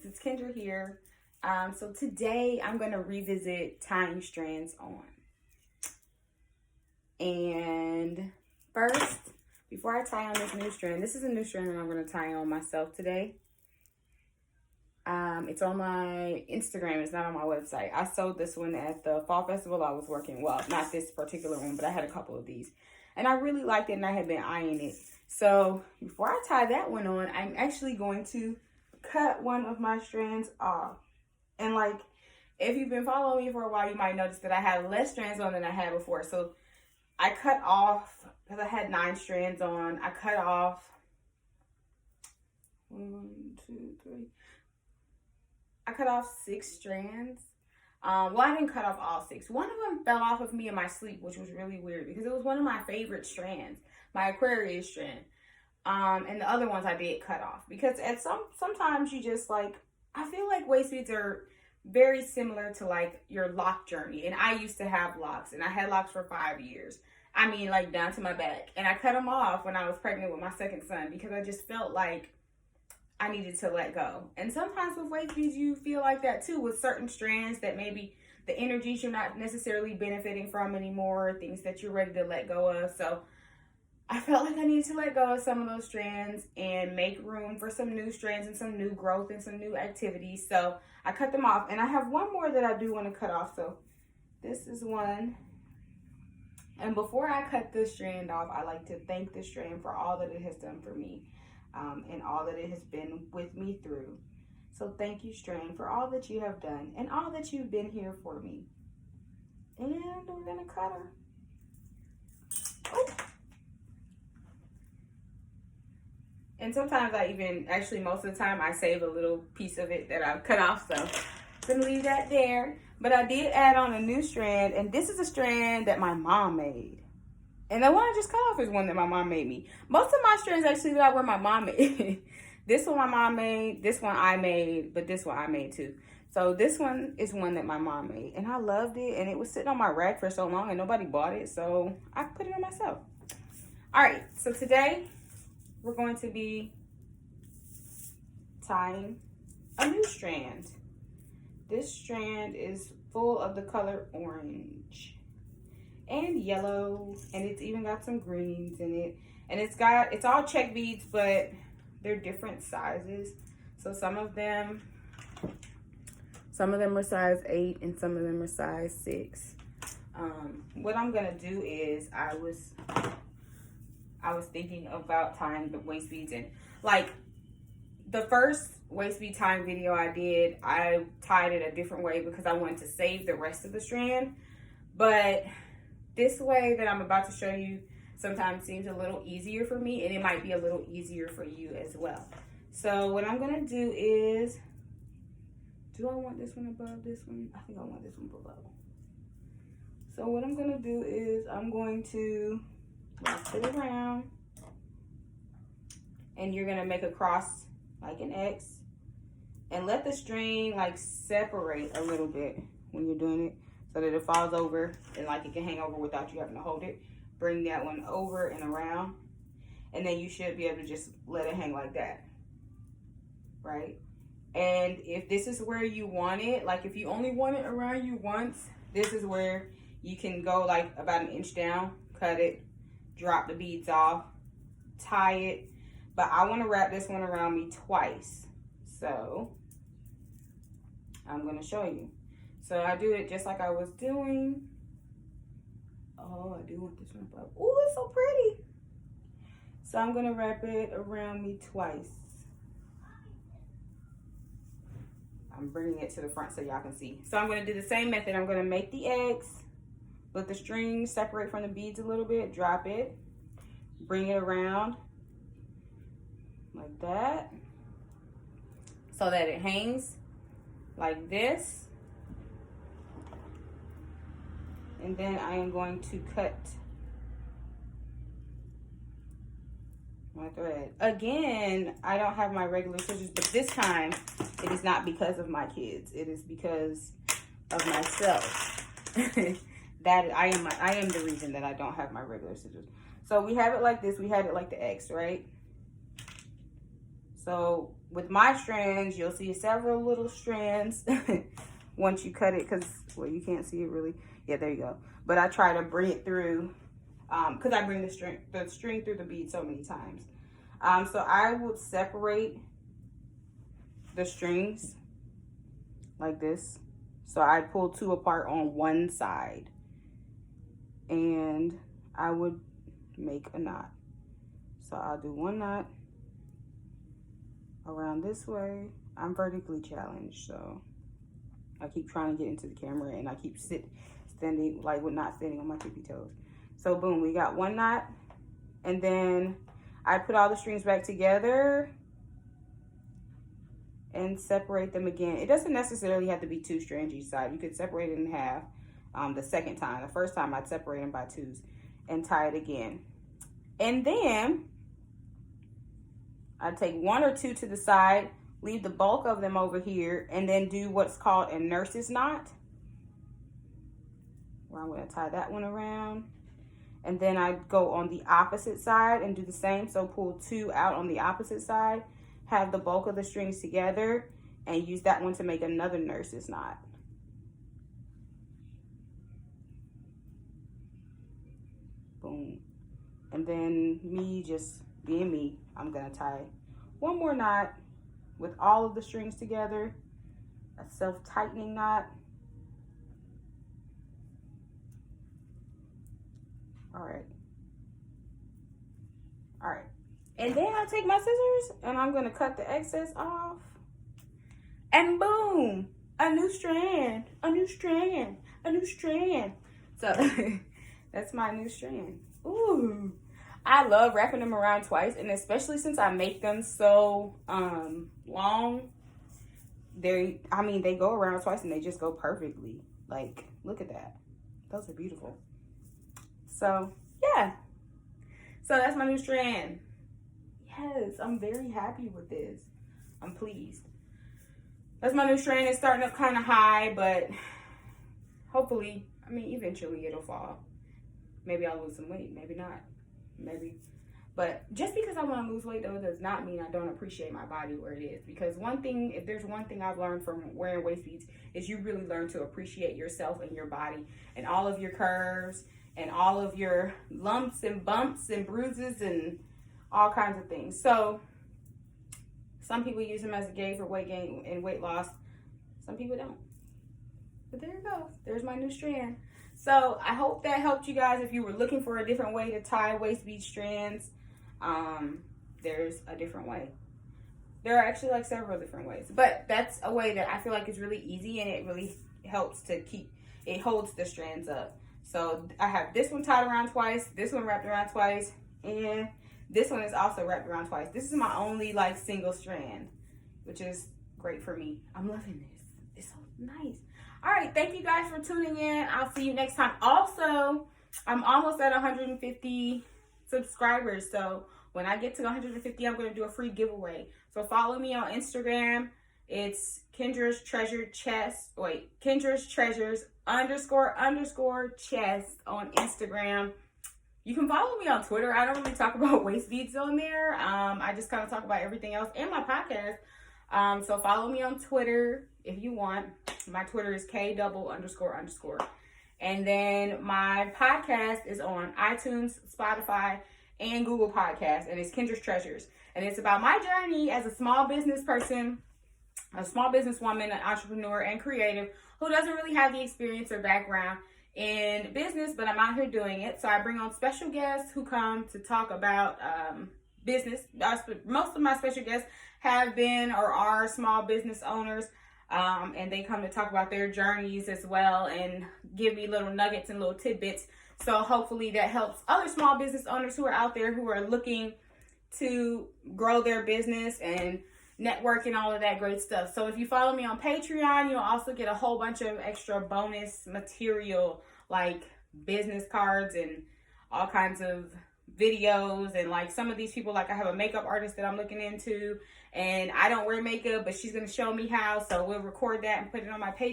peeps, it's Kendra here. So today I'm going to revisit tying strands on. And first, before I tie on this new strand, this is a new strand that I'm going to tie on myself today. It's on my Instagram. It's not on my website. I sold this one at the fall festival I was working. Well, not this particular one, but I had a couple of these. And I really liked it and I had been eyeing it. So before I tie that one on, I'm actually going to cut one of my strands off. And like, if you've been following me for a while, you might notice that I have less strands on than I had before. So I cut off, because I had 9 strands on, I cut off 1, 2, 3. I cut off 6 strands. Well, I didn't cut off all 6. One of them fell off of me in my sleep, which was really weird because it was one of my favorite strands, my Aquarius strand. And the other ones I did cut off because at sometimes you just like, I feel like waist beads are very similar to like your lock journey. And I used to have locks, and I had locks for 5 years. I mean, like down to my back. And I cut them off when I was pregnant with my second son because I just felt like I needed to let go. And sometimes with waist beads, you feel like that too, with certain strands that maybe the energies you're not necessarily benefiting from anymore, things that you're ready to let go of. So I felt like I needed to let go of some of those strands and make room for some new strands and some new growth and some new activities. So I cut them off, and I have one more that I do want to cut off. So this is one. And before I cut this strand off, I like to thank the strand for all that it has done for me. And all that it has been with me through. So thank you, strand, for all that you have done and all that you've been here for me. And we're gonna cut her. Oh. And sometimes actually most of the time I save a little piece of it that I've cut off, so I'm gonna leave that there. But I did add on a new strand, and this is a strand that my mom made. And the one I just cut off is one that my mom made me. Most of my strands actually that were my mom made. This one my mom made, this one I made, but this one I made too. So this one is one that my mom made. And I loved it, and it was sitting on my rack for so long and nobody bought it, so I put it on myself. All right, so today we're going to be tying a new strand. This strand is full of the color orange and yellow, and it's even got some greens in it, and it's all check beads, but they're different sizes. So some of them are size 8 and some of them are size 6. What I'm gonna do is I was thinking about tying the waist beads in. Like the first waist bead tying video I did, I tied it a different way because I wanted to save the rest of the strand, but this way that I'm about to show you sometimes seems a little easier for me, and it might be a little easier for you as well. So what I'm gonna do is, do I want this one above this one? I think I want this one below. So what I'm gonna do is I'm going to wrap it around, and you're gonna make a cross like an X, and let the string like separate a little bit when you're doing it, so that it falls over and like it can hang over without you having to hold it. Bring that one over and around, and then you should be able to just let it hang like that, right? And if this is where you want it, like if you only want it around you once, this is where you can go like about 1 inch down, cut it, drop the beads off, tie it. But I want to wrap this one around me twice, so I'm going to show you. So I do it just like I was doing. Oh, I do want this one above. Oh, it's so pretty. So I'm going to wrap it around me twice. I'm bringing it to the front so y'all can see. So I'm going to do the same method. I'm going to make the X, let the string separate from the beads a little bit, drop it, bring it around like that so that it hangs like this. And then I am going to cut my thread. Again, I don't have my regular scissors, but this time it is not because of my kids. It is because of myself. That I am the reason that I don't have my regular scissors. So we have it like this. We had it like the X, right? So with my strands, you'll see several little strands once you cut it, because, well, you can't see it really. Yeah, there you go. But I try to bring it through, because I bring the string through the bead so many times. So I would separate the strings like this. So I pull 2 apart on one side, and I would make a knot. So I'll do 1 knot around this way. I'm vertically challenged, so I keep trying to get into the camera, and I keep standing, like, not standing on my tippy toes. So boom, we got 1 knot, and then I put all the strings back together and separate them again. It doesn't necessarily have to be 2 strands each side. You could separate it in half the second time. The first time I'd separate them by 2s and tie it again. And then I'd take 1 or 2 to the side, leave the bulk of them over here, and then do what's called a nurse's knot, where I'm gonna tie that one around. And then I'd go on the opposite side and do the same. So pull 2 out on the opposite side, have the bulk of the strings together, and use that one to make another nurse's knot. Boom. And then me just being me, I'm gonna tie 1 more knot with all of the strings together, a self-tightening knot. All right. And then I take my scissors and I'm gonna cut the excess off. And boom, a new strand, a new strand, a new strand. So that's my new strand. Ooh, I love wrapping them around twice, and especially since I make them so long, they go around twice and they just go perfectly. Like, look at that. Those are beautiful. So yeah, so that's my new strand. Yes, I'm very happy with this. I'm pleased. That's my new strand. It's starting up kind of high, but hopefully, eventually it'll fall. Maybe I'll lose some weight, maybe not, maybe. But just because I want to lose weight, though, does not mean I don't appreciate my body where it is. Because if there's one thing I've learned from wearing waist beads, is you really learn to appreciate yourself and your body and all of your curves and all of your lumps and bumps and bruises and all kinds of things. So some people use them as a gauge for weight gain and weight loss. Some people don't. But there it goes. There's my new strand. So I hope that helped you guys if you were looking for a different way to tie waist bead strands. There's a different way. There are actually like several different ways, but that's a way that I feel like is really easy, and it really helps to it holds the strands up. So I have this one tied around twice, this one wrapped around twice, and this one is also wrapped around twice. This is my only like single strand, which is great for me. I'm loving this. It's so nice. All right, thank you guys for tuning in. I'll see you next time. Also, I'm almost at 150 subscribers, so when I get to 150, I'm going to do a free giveaway. So follow me on Instagram. It's Kendra's Treasures Chest on Instagram. You can follow me on Twitter. I don't really talk about waist beads on there. I just kind of talk about everything else and my podcast. So follow me on Twitter if you want. My Twitter is K___. And then my podcast is on iTunes, Spotify, and Google Podcasts, and it's Kendra's Treasures. And it's about my journey as a small business person, a small businesswoman, an entrepreneur, and creative who doesn't really have the experience or background in business, but I'm out here doing it. So I bring on special guests who come to talk about business. Most of my special guests have been or are small business owners, and they come to talk about their journeys as well and give me little nuggets and little tidbits. So hopefully that helps other small business owners who are out there who are looking to grow their business and network and all of that great stuff. So if you follow me on Patreon, you'll also get a whole bunch of extra bonus material like business cards and all kinds of videos. And like some of these people, like I have a makeup artist that I'm looking into, and I don't wear makeup, but she's going to show me how. So we'll record that and put it on my Patreon.